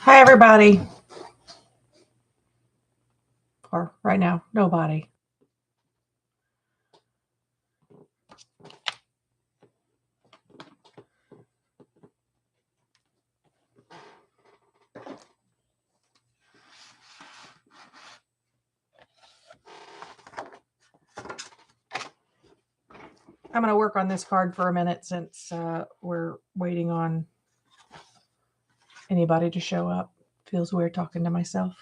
Hi, everybody. Or right now, nobody. I'm going to work on this card for a minute since we're waiting on anybody to show up. Feels weird talking to myself.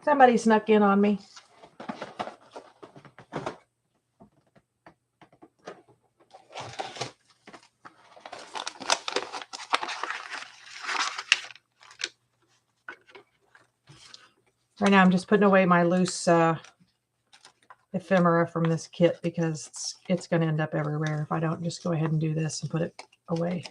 Somebody snuck in on me. Right now, I'm just putting away my loose ephemera from this kit because it's going to end up everywhere if I don't just go ahead and do this and put it away.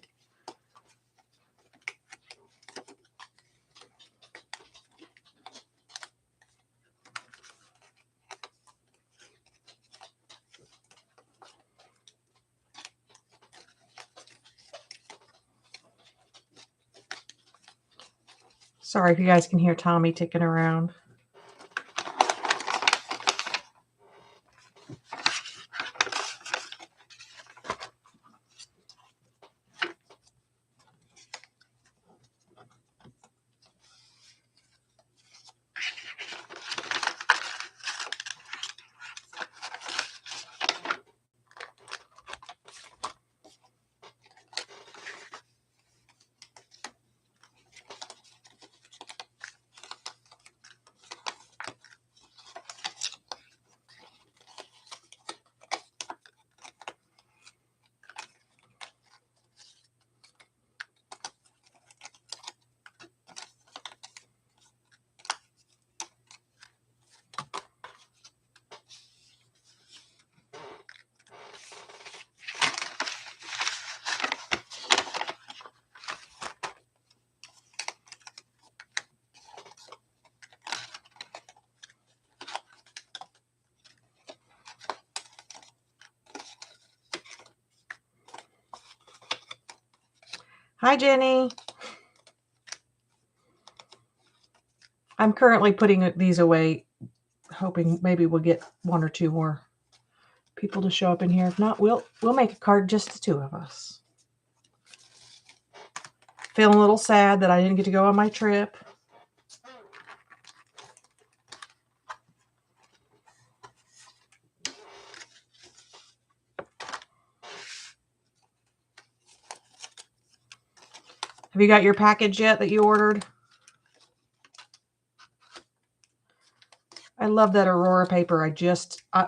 Sorry if you guys can hear Tommy ticking around. Hi, Jenny. I'm currently putting these away, hoping maybe we'll get one or two more people to show up in here. If not, we'll make a card just the two of us. Feeling a little sad that I didn't get to go on my trip. Have you got your package yet that you ordered? I love that Aurora paper.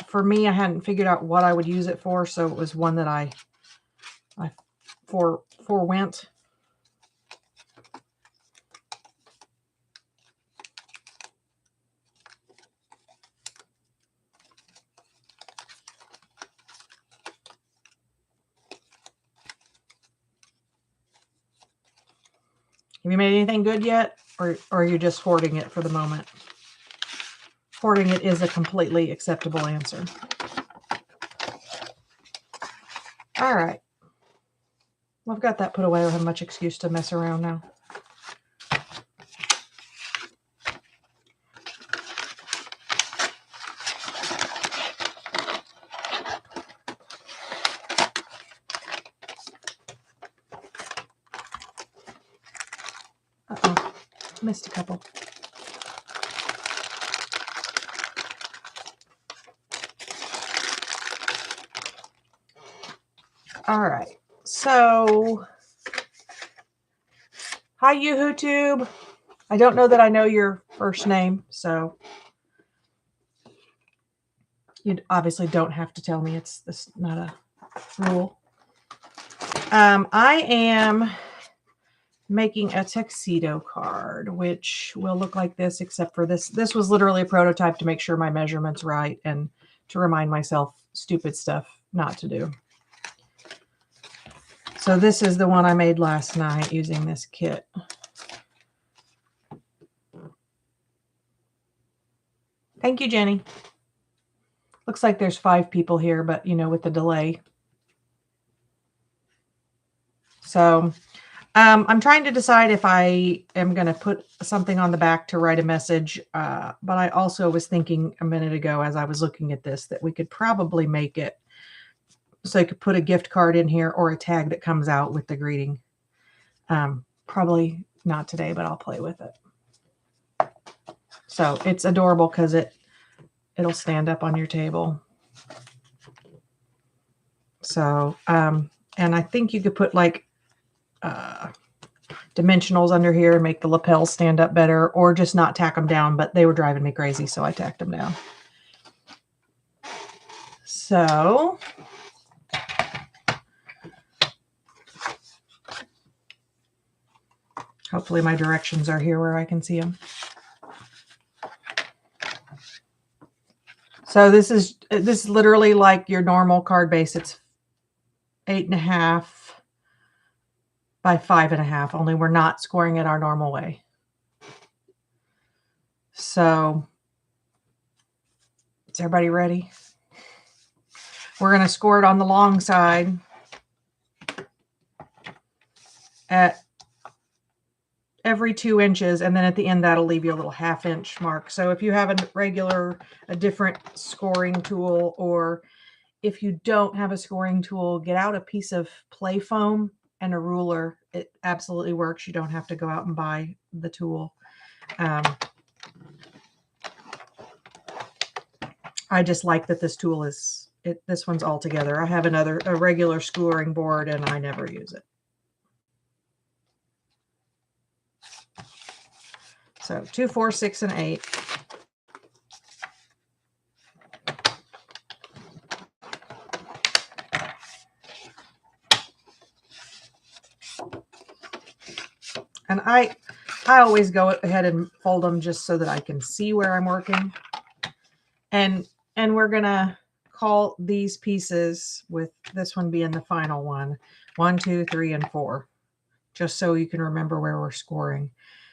For me, I hadn't figured out what I would use it for, so it was one that I forwent. Have you made anything good yet? Or are you just hoarding it for the moment? Hoarding it is a completely acceptable answer. All right. Well, I've got that put away. I don't have much excuse to mess around now. Uh-oh. Missed a couple. All right. So, hi YouTube. I don't know that I know your first name, so you obviously don't have to tell me. It's not a rule. I am making a tuxedo card, which will look like this, except for this. This was literally a prototype to make sure my measurement's right and to remind myself stupid stuff not to do. So this is the one I made last night using this kit. Thank you, Jenny. Looks like there's 5 people here, but you know, with the delay. So I'm trying to decide if I am going to put something on the back to write a message. But I also was thinking a minute ago as I was looking at this that we could probably make it so I could put a gift card in here or a tag that comes out with the greeting. Probably not today, but I'll play with it. So it's adorable because it'll stand up on your table. So, and I think you could put like dimensionals under here and make the lapels stand up better, or just not tack them down, but they were driving me crazy, so I tacked them down. So hopefully my directions are here where I can see them. So this is literally like your normal card base. It's 8.5 by 5.5, only we're not scoring it our normal way. So is everybody ready? We're going to score it on the long side at every 2 inches, and then at the end that'll leave you a little 1/2 inch mark. So if you have a different scoring tool, or if you don't have a scoring tool, get out a piece of play foam and a ruler. It absolutely works. You don't have to go out and buy the tool. I just like that this tool is, this one's all together. I have a regular scoring board and I never use it. So 2, 4, 6, and 8. And I always go ahead and fold them just so that I can see where I'm working. And we're going to call these pieces, with this one being the final one, 1, 2, 3, and 4, just so you can remember where we're scoring.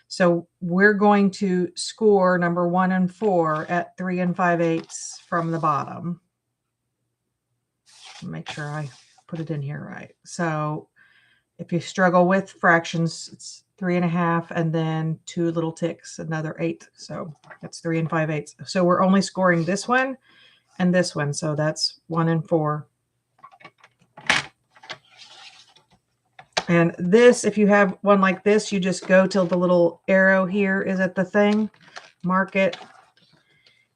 So we're going to score number 1 and 4 at 3 5/8 from the bottom. Make sure I put it in here right. So if you struggle with fractions, it's 3.5 and then 2 little ticks, another 8. So that's 3 5/8. So we're only scoring this one and this one. So that's 1 and 4. And this, if you have one like this, you just go till the little arrow here is at the thing, mark it.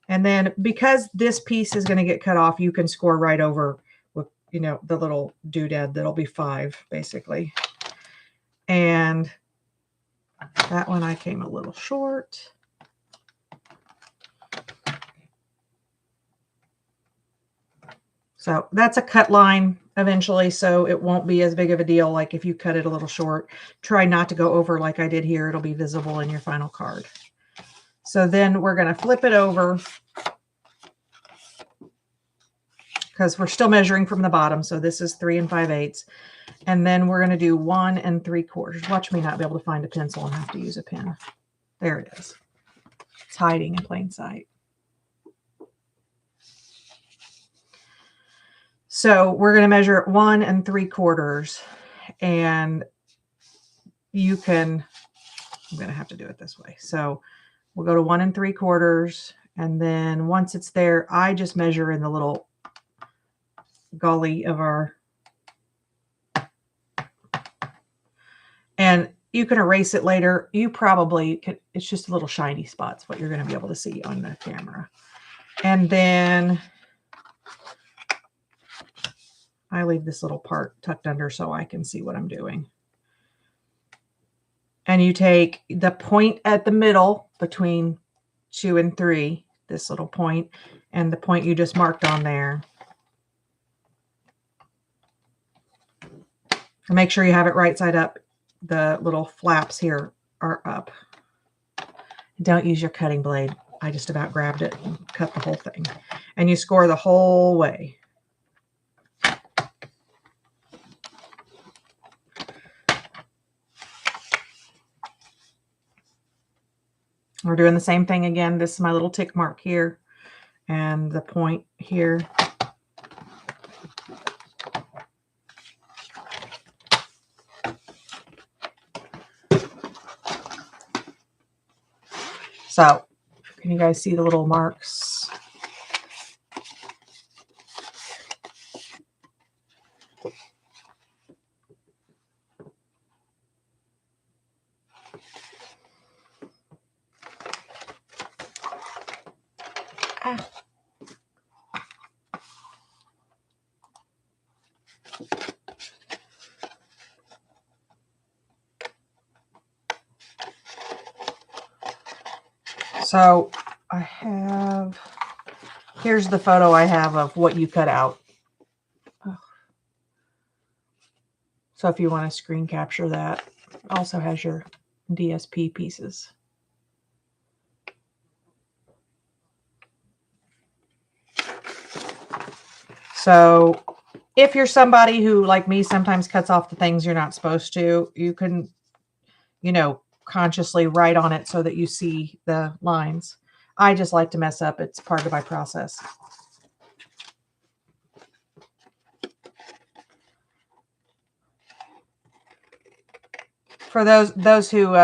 And then because this piece is going to get cut off, you can score right over with, you know, the little doodad. That'll be 5 basically. And that one I came a little short. So that's a cut line eventually, so it won't be as big of a deal like if you cut it a little short. Try not to go over like I did here. It'll be visible in your final card. So then we're going to flip it over because we're still measuring from the bottom. So this is 3 5/8. And then we're going to do 1 3/4. Watch me not be able to find a pencil and have to use a pen. There it is. It's hiding in plain sight. So we're going to measure 1 3/4, and you can, I'm going to have to do it this way. So we'll go to 1 3/4, and then once it's there, I just measure in the little gully of our, and you can erase it later. You probably can, it's just little shiny spots, what you're going to be able to see on the camera. And then I leave this little part tucked under so I can see what I'm doing. And you take the point at the middle between 2 and 3, this little point, and the point you just marked on there. And make sure you have it right side up. The little flaps here are up. Don't use your cutting blade. I just about grabbed it and cut the whole thing. And you score the whole way. We're doing the same thing again. This is my little tick mark here and the point here. So, can you guys see the little marks? So I have, here's the photo I have of what you cut out. So if you want to screen capture that, it also has your DSP pieces. So if you're somebody who, like me, sometimes cuts off the things you're not supposed to, you can, you know, consciously write on it so that you see the lines. I just like to mess up. It's part of my process. For those who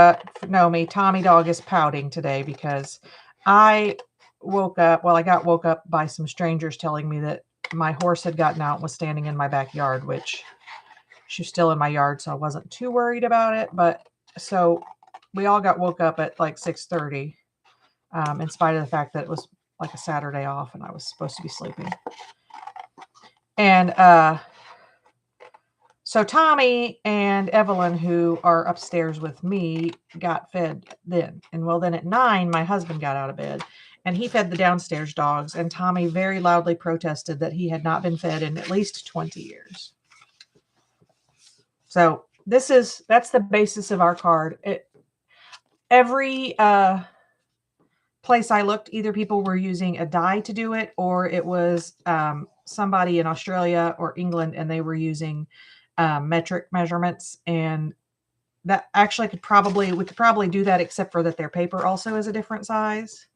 know me, Tommy Dog is pouting today because I woke up, well, I got woke up by some strangers telling me that my horse had gotten out and was standing in my backyard, which she's still in my yard, so I wasn't too worried about it. But so we all got woke up at like 6:30, in spite of the fact that it was like a Saturday off and I was supposed to be sleeping. And so Tommy and Evelyn, who are upstairs with me, got fed then. And well, then at 9, my husband got out of bed and he fed the downstairs dogs. And Tommy very loudly protested that he had not been fed in at least 20 years. So that's the basis of our card. Every place I looked, either people were using a die to do it, or it was somebody in Australia or England, and they were using metric measurements. And that actually we could probably do that, except for that their paper also is a different size.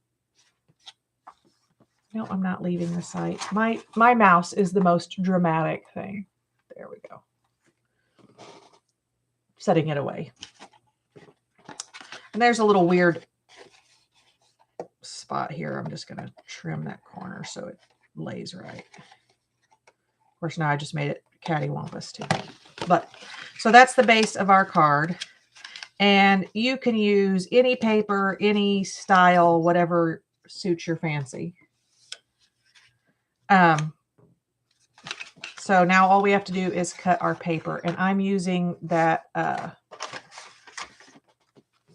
No, I'm not leaving the site. My mouse is the most dramatic thing. There we go. Setting it away. And there's a little weird spot here. I'm just going to trim that corner so it lays right. Of course, now I just made it cattywampus too. But so that's the base of our card. And you can use any paper, any style, whatever suits your fancy. So now all we have to do is cut our paper. And I'm using that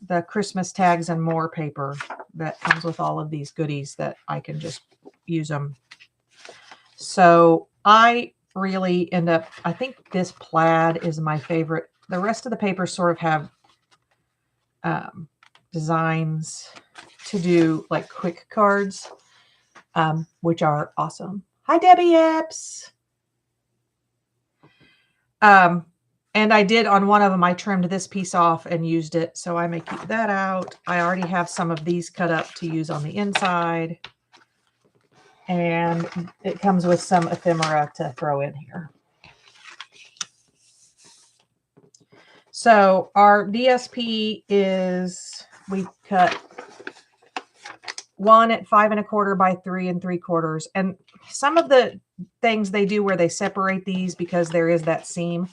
the Christmas tags and more paper that comes with all of these goodies that I can just use them. So I really end up, I think this plaid is my favorite. The rest of the papers sort of have designs to do like quick cards, which are awesome. Hi, Debbie Epps. And I did on one of them, I trimmed this piece off and used it. So I may keep that out. I already have some of these cut up to use on the inside. And it comes with some ephemera to throw in here. So our DSP is, we cut 1 at 5 1/4 by 3 3/4. And some of the things they do where they separate these because there is that seam,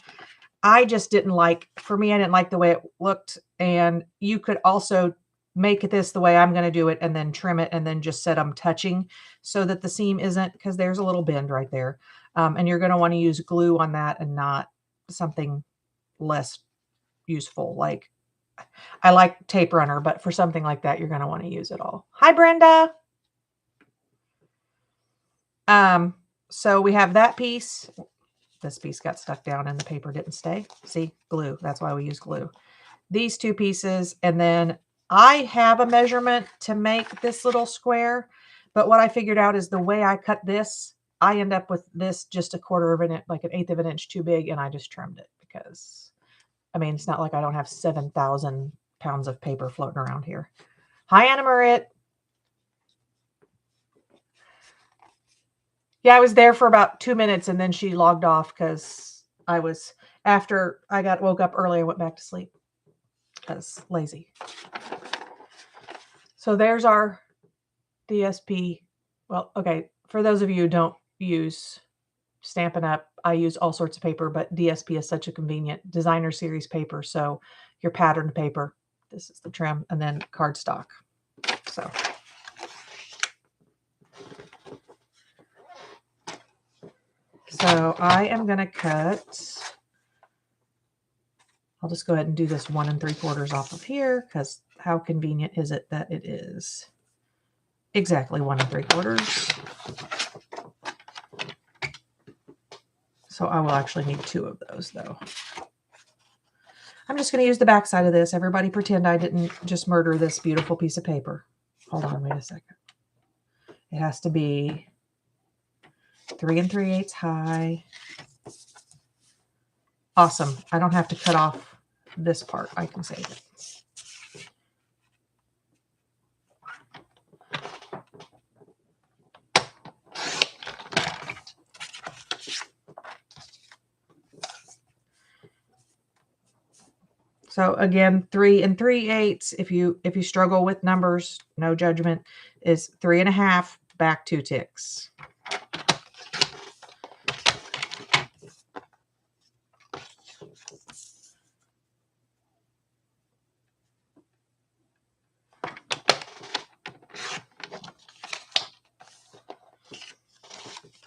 I just didn't like, for me, I didn't like the way it looked. And you could also make this the way I'm going to do it and then trim it and then just set them touching so that the seam isn't, because there's a little bend right there. And you're going to want to use glue on that and not something less useful. Like I like tape runner, but for something like that, you're going to want to use it all. Hi, Brenda. So we have that piece. This piece got stuck down and the paper didn't stay. See, glue. That's why we use glue. These two pieces, and then I have a measurement to make this little square, but what I figured out is the way I cut this, I end up with this just a quarter of an inch, like an eighth of an inch too big, and I just trimmed it because, I mean, it's not like I don't have 7,000 pounds of paper floating around here. Hi, Anna Marit. Yeah, I was there for about 2 minutes, and then she logged off because I was, after I woke up early, I went back to sleep because lazy. So there's our DSP. Well, okay, for those of you who don't use Stampin' Up, I use all sorts of paper, but DSP is such a convenient designer series paper. So your patterned paper, this is the trim, and then cardstock. So I am going to cut, I'll just go ahead and do this 1 3/4 off of here, because how convenient is it that it is exactly 1 3/4. So I will actually need 2 of those though. I'm just going to use the back side of this. Everybody pretend I didn't just murder this beautiful piece of paper. Hold on, wait a second. It has to be 3 3/8 high. Awesome. I don't have to cut off this part. I can save it. So again, 3 3/8. If you struggle with numbers, no judgment, is 3 1/2 back 2 ticks.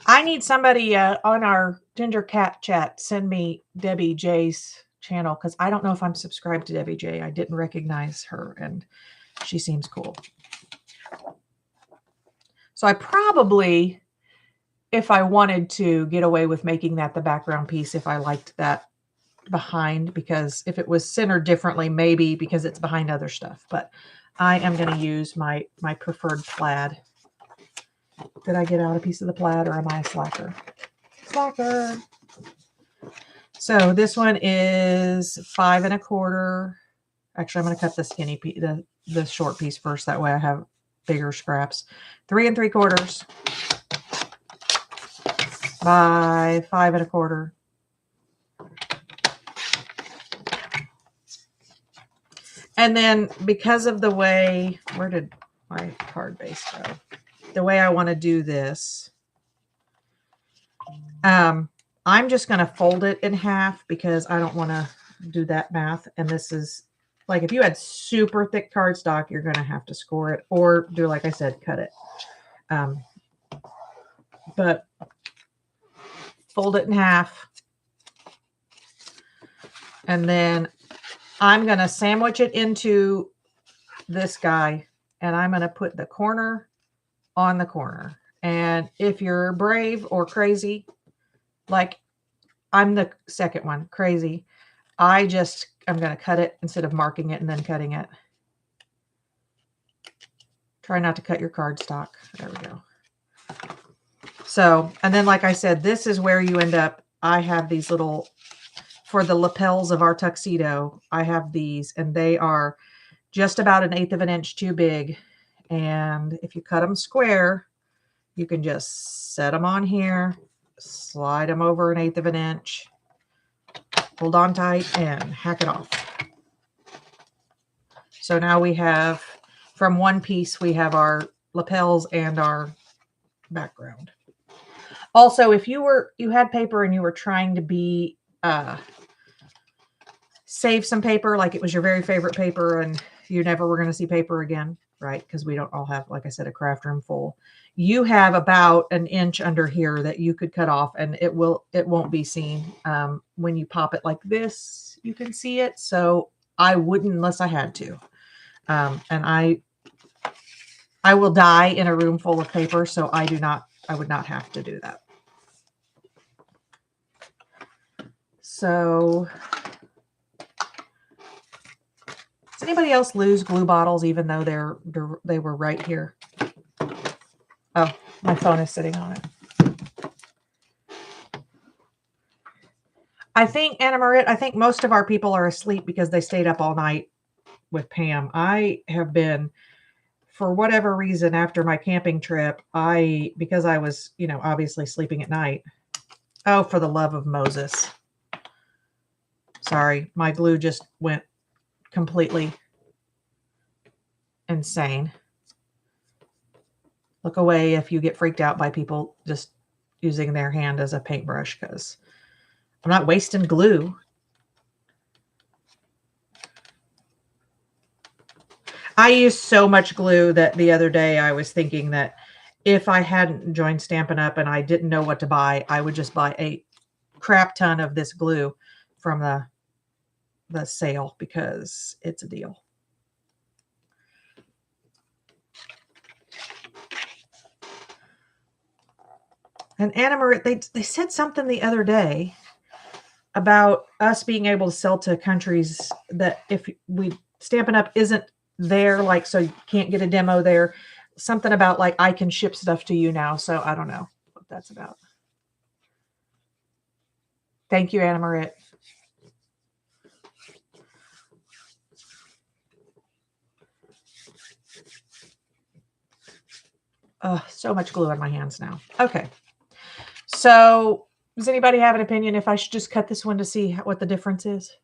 I need somebody on our Ginger Cat chat send me Debbie J's channel, because I don't know if I'm subscribed to Debbie J. I didn't recognize her, and she seems cool. So I probably, if I wanted to, get away with making that the background piece if I liked that behind, because if it was centered differently, maybe because it's behind other stuff. But I am going to use my preferred plaid. Did I get out a piece of the plaid, or am I a slacker? Slacker. So this one is 5 1/4. Actually, I'm going to cut the skinny piece, the short piece first. That way I have bigger scraps. 3 3/4 by 5 1/4. And then because of the way, where did my card base go? The way I want to do this, I'm just going to fold it in half because I don't want to do that math. And this is like, if you had super thick cardstock, you're going to have to score it or do, like I said, cut it. But fold it in half. And then I'm going to sandwich it into this guy, and I'm going to put the corner on the corner. And if you're brave or crazy, like I'm the second one, crazy, I'm going to cut it instead of marking it and then cutting it. Try not to cut your cardstock. There we go. So, and then like I said, this is where you end up. I have these little, for the lapels of our tuxedo, I have these, and they are just about 1/8 of an inch too big. And if you cut them square, you can just set them on here, slide them over 1/8 of an inch, hold on tight, and hack it off. So now we have, from one piece, we have our lapels and our background. Also, if you had paper and you were trying to save some paper, like it was your very favorite paper and you never were going to see paper again, right? Because we don't all have, like I said, a craft room full. You have about an inch under here that you could cut off, and it won't be seen. When you pop it like this, you can see it. So I wouldn't unless I had to. And I will die in a room full of paper, so I would not have to do that. So does anybody else lose glue bottles even though they were right here? Oh, my phone is sitting on it. I think, Anna Marit, I think most of our people are asleep because they stayed up all night with Pam. I have been, for whatever reason, after my camping trip, because I was, obviously sleeping at night. Oh, for the love of Moses. Sorry, my glue just went completely insane. Look away if you get freaked out by people just using their hand as a paintbrush, because I'm not wasting glue. I used so much glue that the other day I was thinking that if I hadn't joined Stampin' Up! And I didn't know what to buy, I would just buy a crap ton of this glue from the sale, because it's a deal. And Anna Marie, they said something the other day about us being able to sell to countries that if we Stampin' Up! Isn't there, like, so you can't get a demo there. Something about like I can ship stuff to you now. So I don't know what that's about. Thank you, Anna Marie. So much glue on my hands now. Okay. So does anybody have an opinion if I should just cut this one to see what the difference is?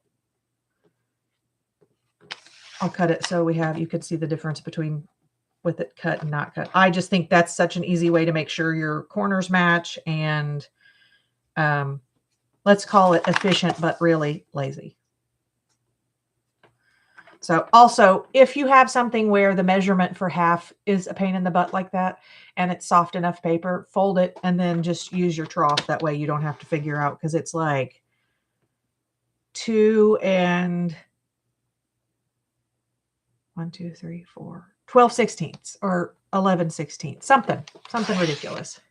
I'll cut it so you could see the difference between with it cut and not cut. I just think that's such an easy way to make sure your corners match, and let's call it efficient, but really lazy. So also, if you have something where the measurement for half is a pain in the butt like that, and it's soft enough paper, fold it and then just use your trough. That way you don't have to figure out, because it's like 2 and 1, 2, 3, 4, 12/16 or 11/16, something ridiculous.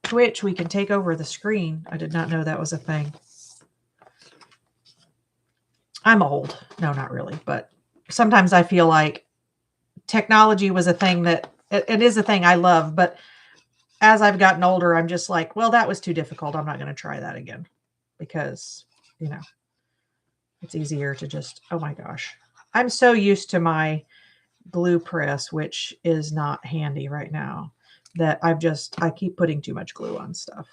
Twitch, we can take over the screen. I did not know that was a thing. I'm old. No, not really. But sometimes I feel like technology was a thing that it is a thing I love. But as I've gotten older, I'm just like, well, that was too difficult. I'm not going to try that again, because, it's easier to just, oh my gosh. I'm so used to my glue press, which is not handy right now, that I keep putting too much glue on stuff.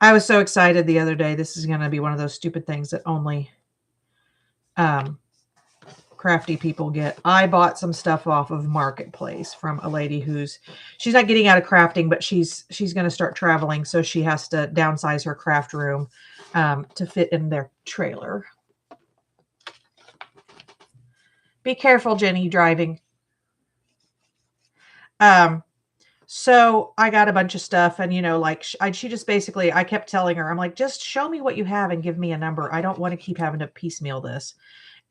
I was so excited the other day. This is going to be one of those stupid things that only crafty people get. I bought some stuff off of Marketplace from a lady she's not getting out of crafting, but she's going to start traveling. So she has to downsize her craft room to fit in their trailer. Be careful, Jenny, driving. So I got a bunch of stuff, and, she just basically, I kept telling her, I'm like, just show me what you have and give me a number. I don't want to keep having to piecemeal this.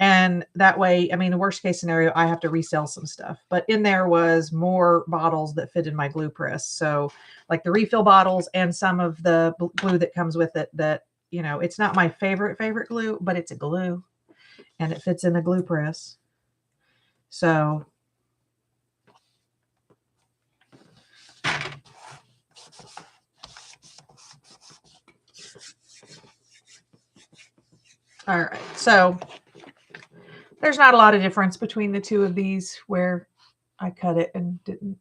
And that way, I mean, the worst case scenario, I have to resell some stuff. But in there was more bottles that fit in my glue press. So like the refill bottles and some of the glue that comes with it that, it's not my favorite glue, but it's a glue and it fits in the glue press. So all right. So there's not a lot of difference between the two of these where I cut it and didn't.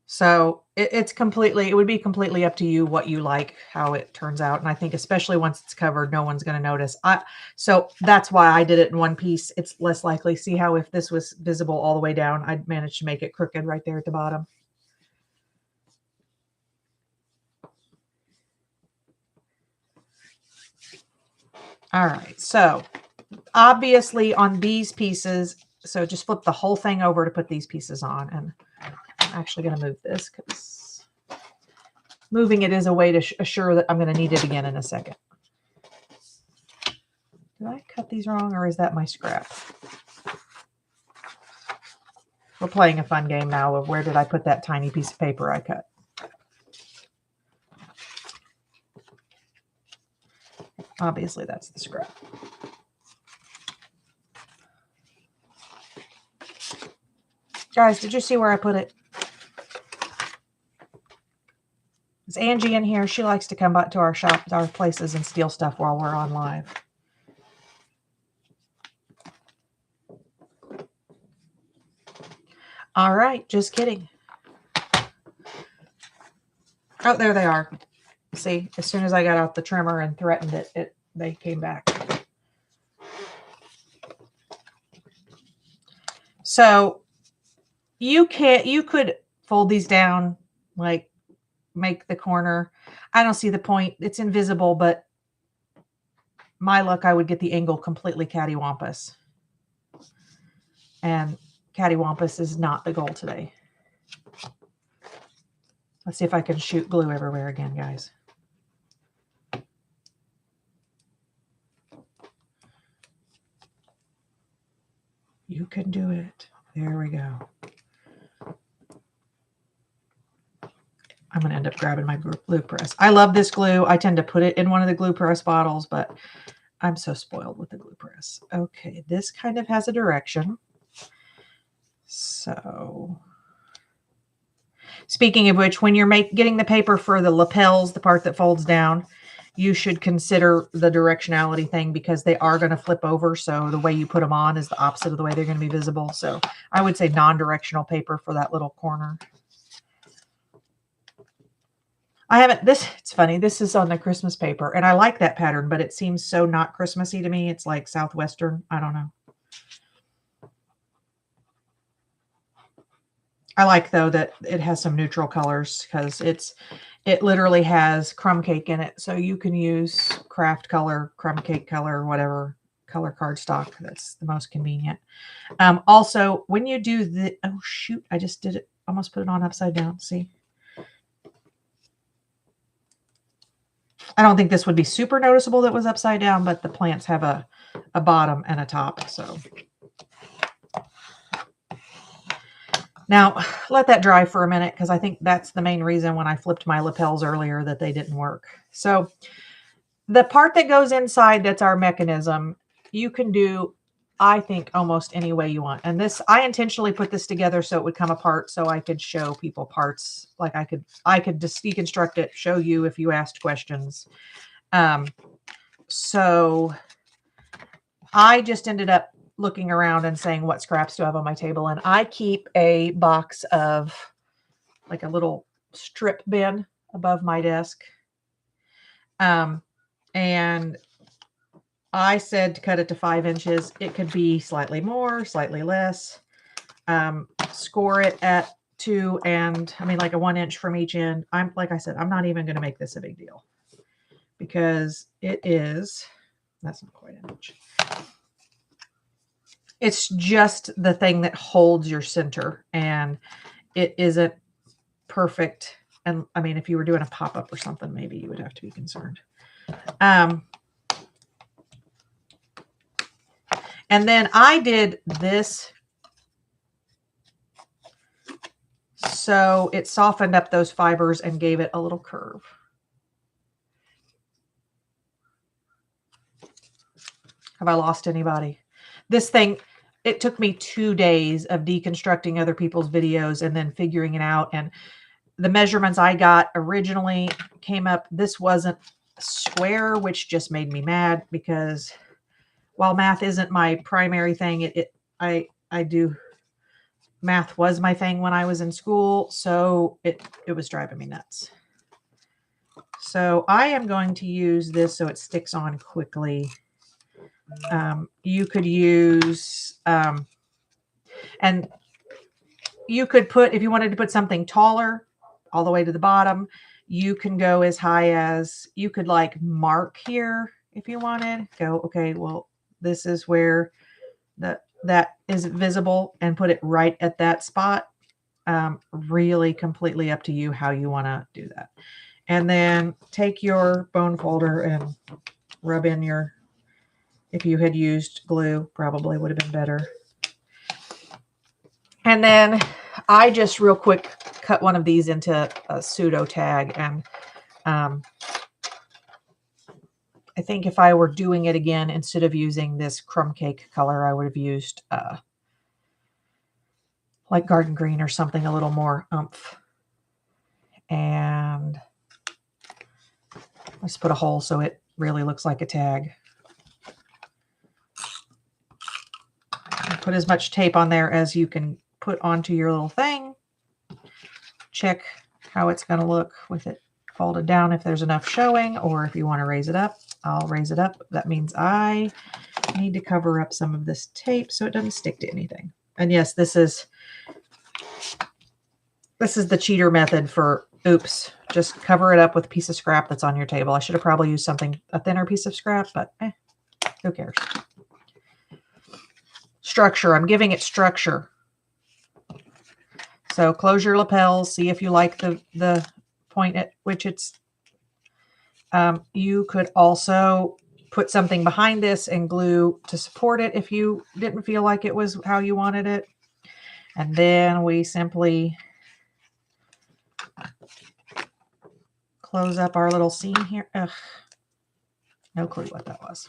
So it would be completely up to you what you like, how it turns out. And I think especially once it's covered, no one's going to notice. So that's why I did it in one piece. It's less likely. See how if this was visible all the way down, I'd manage to make it crooked right there at the bottom. All right, so obviously on these pieces, so just flip the whole thing over to put these pieces on. And I'm actually going to move this because moving it is a way to assure that I'm going to need it again in a second. Did I cut these wrong, or is that my scrap? We're playing a fun game now of where did I put that tiny piece of paper I cut. Obviously, that's the scrap. Guys, did you see where I put it? Is Angie in here? She likes to come back to our shop, our places, and steal stuff while we're on live. All right, just kidding. Oh, there they are. See, as soon as I got out the trimmer and threatened it, they came back. So you could fold these down, like make the corner. I don't see the point. It's invisible, but my luck, I would get the angle completely cattywampus. And cattywampus is not the goal today. Let's see if I can shoot glue everywhere again, guys. You can do it. There we go. I'm going to end up grabbing my glue press. I love this glue. I tend to put it in one of the glue press bottles, but I'm so spoiled with the glue press. Okay, this kind of has a direction. So, speaking of which, when you're getting the paper for the lapels, the part that folds down, you should consider the directionality thing because they are going to flip over. So the way you put them on is the opposite of the way they're going to be visible. So I would say non-directional paper for that little corner. I haven't, it's funny. This is on the Christmas paper and I like that pattern, but it seems so not Christmassy to me. It's like Southwestern. I don't know. I like though that it has some neutral colors because it literally has crumb cake in it. So you can use craft color, crumb cake color, whatever color cardstock. That's the most convenient. Also, when you do the, oh shoot, I just did it. Almost put it on upside down. See? I don't think this would be super noticeable that it was upside down, but the plants have a bottom and a top. So now let that dry for a minute because I think that's the main reason when I flipped my lapels earlier that they didn't work. So the part that goes inside, that's our mechanism, you can do, I think, almost any way you want. And this, I intentionally put this together so it would come apart so I could show people parts. Like I could just deconstruct it, show you if you asked questions. So I just ended up looking around and saying, what scraps do I have on my table? And I keep a box of like a little strip bin above my desk. And I said to cut it to 5 inches. It could be slightly more, slightly less. Score it at 2 and I mean like a 1 inch from each end. Like I said, I'm not even going to make this a big deal because it is, that's not quite an inch. It's just the thing that holds your center and it isn't perfect. And I mean, if you were doing a pop-up or something, maybe you would have to be concerned. And then I did this so it softened up those fibers and gave it a little curve. Have I lost anybody? This thing, it took me 2 days of deconstructing other people's videos and then figuring it out. And the measurements I got originally came up, this wasn't square, which just made me mad because while math isn't my primary thing, I do, math was my thing when I was in school. So it was driving me nuts. So I am going to use this so it sticks on quickly. You could use, and you could put, if you wanted to put something taller all the way to the bottom, you can go as high as, you could like mark here if you wanted. Go, okay, well, this is where that is visible, and put it right at that spot. Really completely up to you how you want to do that. And then take your bone folder and rub in your, if you had used glue, probably would have been better. And then I just real quick cut one of these into a pseudo tag. And I think if I were doing it again, instead of using this crumb cake color, I would have used like garden green or something a little more oomph. And let's put a hole so it really looks like a tag. And put as much tape on there as you can put onto your little thing. Check how it's going to look with it folded down, if there's enough showing, or if you want to raise it up. I'll raise it up. That means I need to cover up some of this tape so it doesn't stick to anything. And yes, this is the cheater method for oops. Just cover it up with a piece of scrap that's on your table. I should have probably used a thinner piece of scrap, but who cares? Structure. I'm giving it structure. So close your lapels. See if you like the point at which it's. You could also put something behind this and glue to support it if you didn't feel like it was how you wanted it. And then we simply close up our little seam here. Ugh, no clue what that was.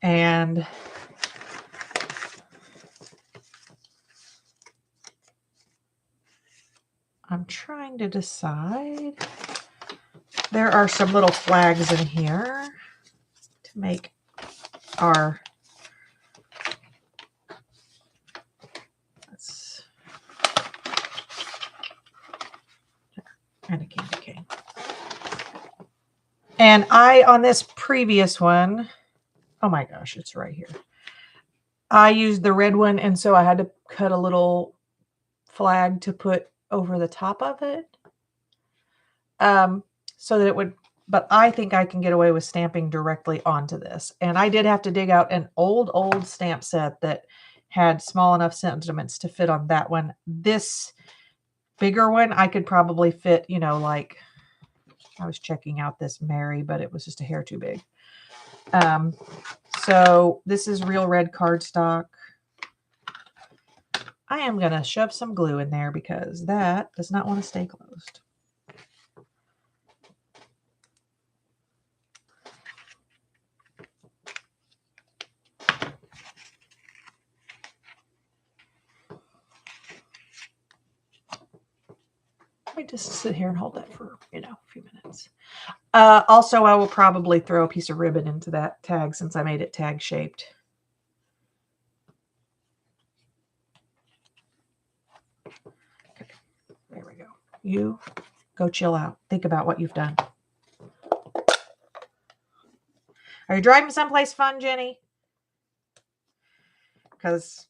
And I'm trying to decide. There are some little flags in here to make our, and a candy cane. And on this previous one, oh my gosh, it's right here. I used the red one, and so I had to cut a little flag to put over the top of it. So that it would, but I think I can get away with stamping directly onto this. And I did have to dig out an old stamp set that had small enough sentiments to fit on that one. This bigger one, I could probably fit, like, I was checking out this Mary, but it was just a hair too big. So this is real red cardstock. I am going to shove some glue in there because that does not want to stay closed. I just sit here and hold that for, a few minutes. Also, I will probably throw a piece of ribbon into that tag since I made it tag shaped. Okay, there we go. You go chill out. Think about what you've done. Are you driving someplace fun, Jenny? Because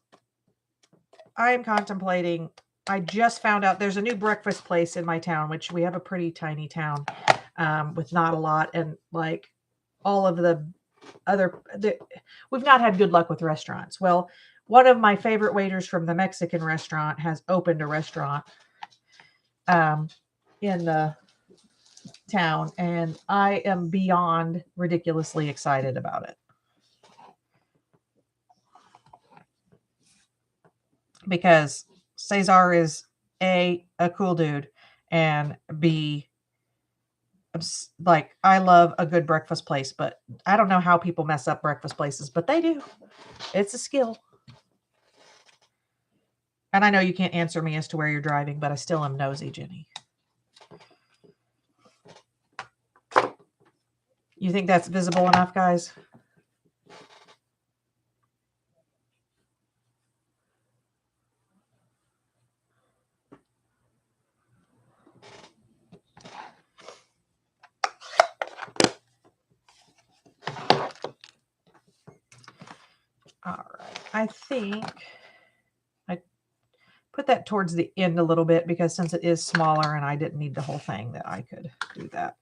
I am contemplating. I just found out there's a new breakfast place in my town, which we have a pretty tiny town with not a lot. And like all of we've not had good luck with restaurants. Well, one of my favorite waiters from the Mexican restaurant has opened a restaurant in the town, and I am beyond ridiculously excited about it. Because Cesar is a cool dude, and B, like, I love a good breakfast place, but I don't know how people mess up breakfast places, but they do. It's a skill. And I know you can't answer me as to where you're driving, but I still am nosy, Jenny. You think that's visible enough, guys? All right. I think I put that towards the end a little bit because since it is smaller and I didn't need the whole thing, that I could do that.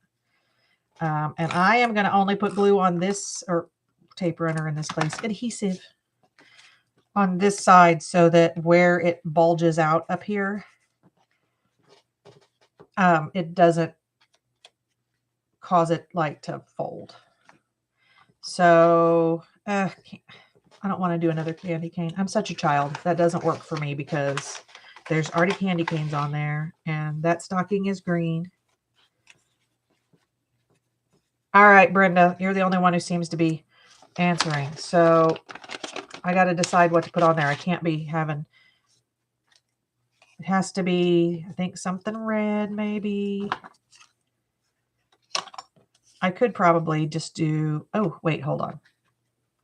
And I am going to only put glue on this, or tape runner in this place, adhesive on this side so that where it bulges out up here, it doesn't cause it like to fold. So I don't want to do another candy cane. I'm such a child. That doesn't work for me because there's already candy canes on there and that stocking is green. All right, Brenda, you're the only one who seems to be answering. So I got to decide what to put on there. I can't be having, it has to be, I think something red maybe. I could probably just do, oh, wait, hold on.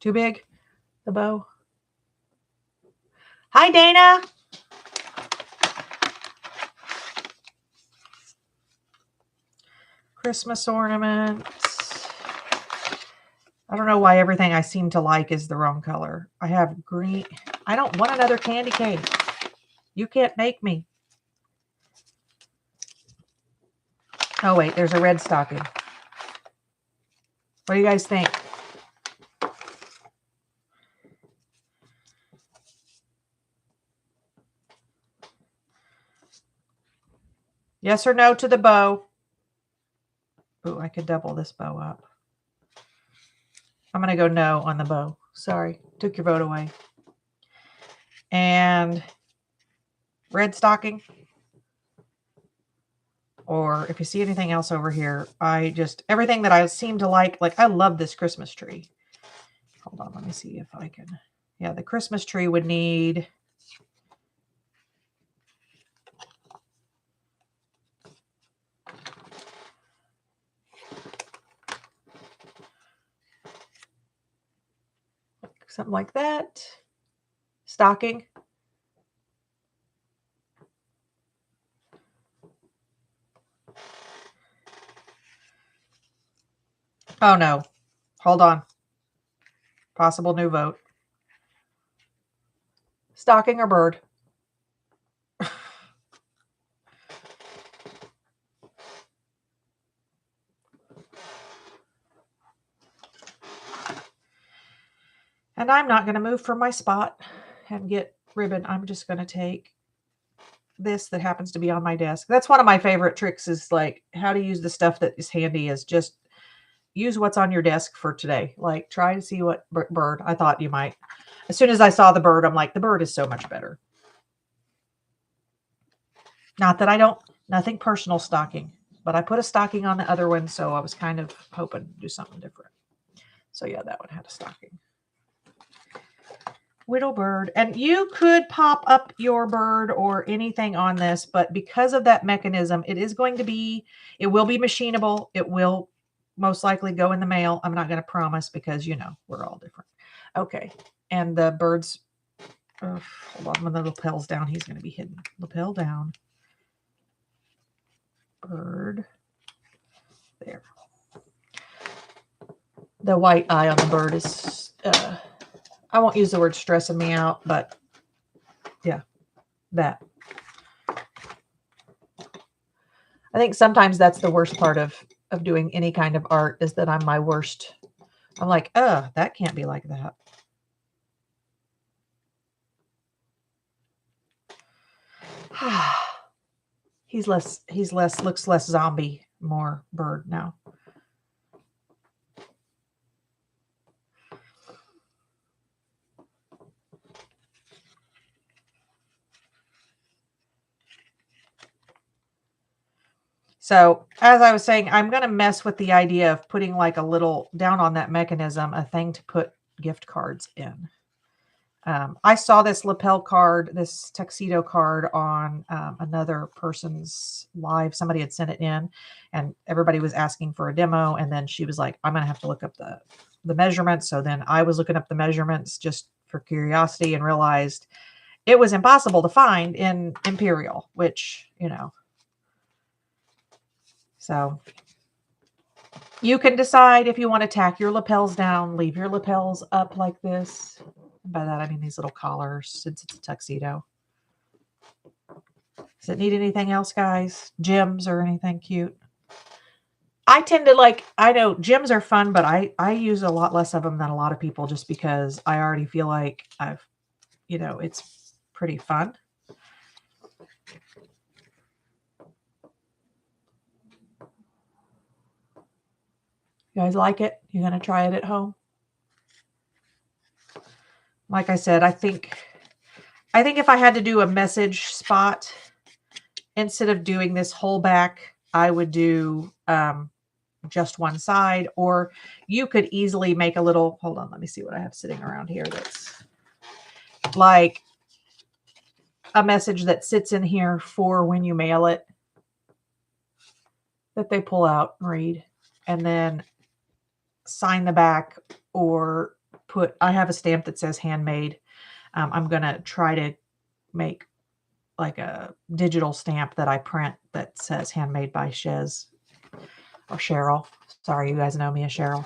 Too big, the bow? Hi, Dana. Christmas ornaments. I don't know why everything I seem to like is the wrong color. I have green. I don't want another candy cane. You can't make me. Oh, wait, there's a red stocking. What do you guys think? Yes or no to the bow? Ooh, I could double this bow up. I'm going to go no on the bow. Sorry, took your vote away. And red stocking. Or if you see anything else over here, everything that I seem to like I love this Christmas tree. Hold on, let me see if I can. Yeah, the Christmas tree would need. Something like that. Stocking. Oh no. Hold on. Possible new vote. Stocking or bird? And I'm not going to move from my spot and get ribbon. I'm just going to take this that happens to be on my desk. That's one of my favorite tricks, is like how to use the stuff that is handy, is just use what's on your desk for today. Like try to see what bird. I thought you might. As soon as I saw the bird, I'm like, the bird is so much better. Not that I don't, nothing personal stocking, but I put a stocking on the other one. So I was kind of hoping to do something different. So yeah, that one had a stocking. Whittle bird. And you could pop up your bird or anything on this, but because of that mechanism, it will be machinable. It will most likely go in the mail. I'm not going to promise because, we're all different. Okay. And the birds, hold on, when the lapel's down, he's going to be hidden. Lapel down. Bird. There. The white eye on the bird is, I won't use the word stressing me out, but yeah, that. I think sometimes that's the worst part of doing any kind of art, is that I'm my worst. I'm like, that can't be like that. Looks less zombie, more bird now. So as I was saying, I'm going to mess with the idea of putting like a little down on that mechanism, a thing to put gift cards in. I saw this lapel card, this tuxedo card on another person's live. Somebody had sent it in and everybody was asking for a demo. And then she was like, I'm going to have to look up the measurements. So then I was looking up the measurements just for curiosity and realized it was impossible to find in Imperial, which, so you can decide if you want to tack your lapels down, leave your lapels up like this. By that, I mean these little collars, since it's a tuxedo. Does it need anything else, guys? Gems or anything cute? I tend to like, I know gems are fun, but I use a lot less of them than a lot of people just because I already feel like I've, it's pretty fun. You guys like it? You going to try it at home? Like I said, I think if I had to do a message spot, instead of doing this whole back, I would do just one side, or you could easily make a little, hold on, let me see what I have sitting around here that's like a message that sits in here for when you mail it, that they pull out and read, and then sign the back, or I have a stamp that says handmade. I'm going to try to make like a digital stamp that I print that says handmade by Shez or Cheryl. Sorry, you guys know me as Cheryl.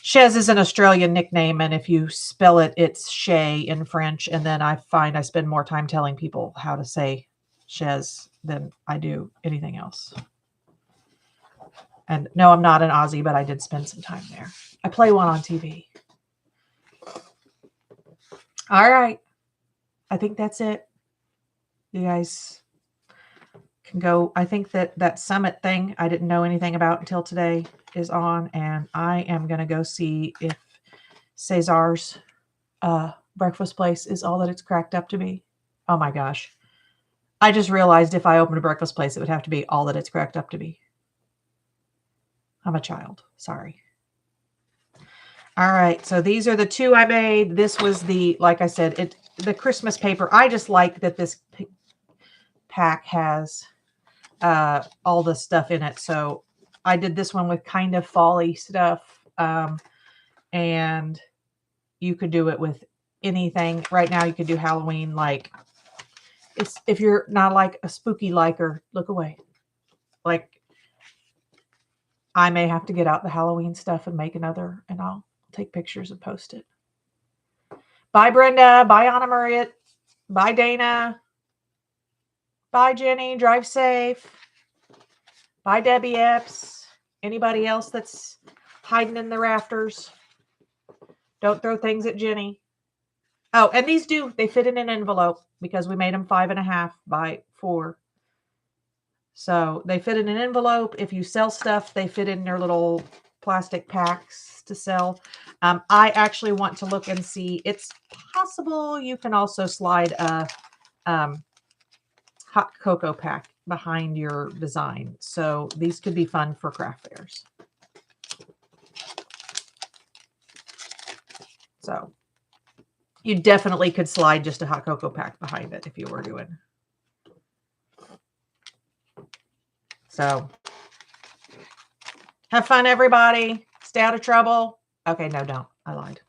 Shez is an Australian nickname, and if you spell it, it's Shay in French. And then I find I spend more time telling people how to say Shez than I do anything else. And no, I'm not an Aussie, but I did spend some time there. I play one on TV. All right. I think that's it. You guys can go. I think that summit thing I didn't know anything about until today is on, and I am going to go see if Cesar's breakfast place is all that it's cracked up to be. Oh my gosh. I just realized if I opened a breakfast place, it would have to be all that it's cracked up to be. I'm a child. Sorry. All right. So these are the two I made. This was like I said, the Christmas paper. I just like that this pack has all the stuff in it. So I did this one with kind of fall-y stuff. And you could do it with anything. Right now you could do Halloween. Like, if you're not like a spooky liker, look away. Like, I may have to get out the Halloween stuff and make another, and I'll take pictures and post it. Bye, Brenda. Bye, Anna Maria. Bye, Dana. Bye, Jenny. Drive safe. Bye, Debbie Epps. Anybody else that's hiding in the rafters? Don't throw things at Jenny. Oh, and these they fit in an envelope because we made them 5.5 by 4. So they fit in an envelope. If you sell stuff, they fit in their little plastic packs to sell. I actually want to look and see. It's possible you can also slide a hot cocoa pack behind your design. So these could be fun for craft fairs. So you definitely could slide just a hot cocoa pack behind it if you were doing. So have fun, everybody. Stay out of trouble. Okay, no, don't. I lied.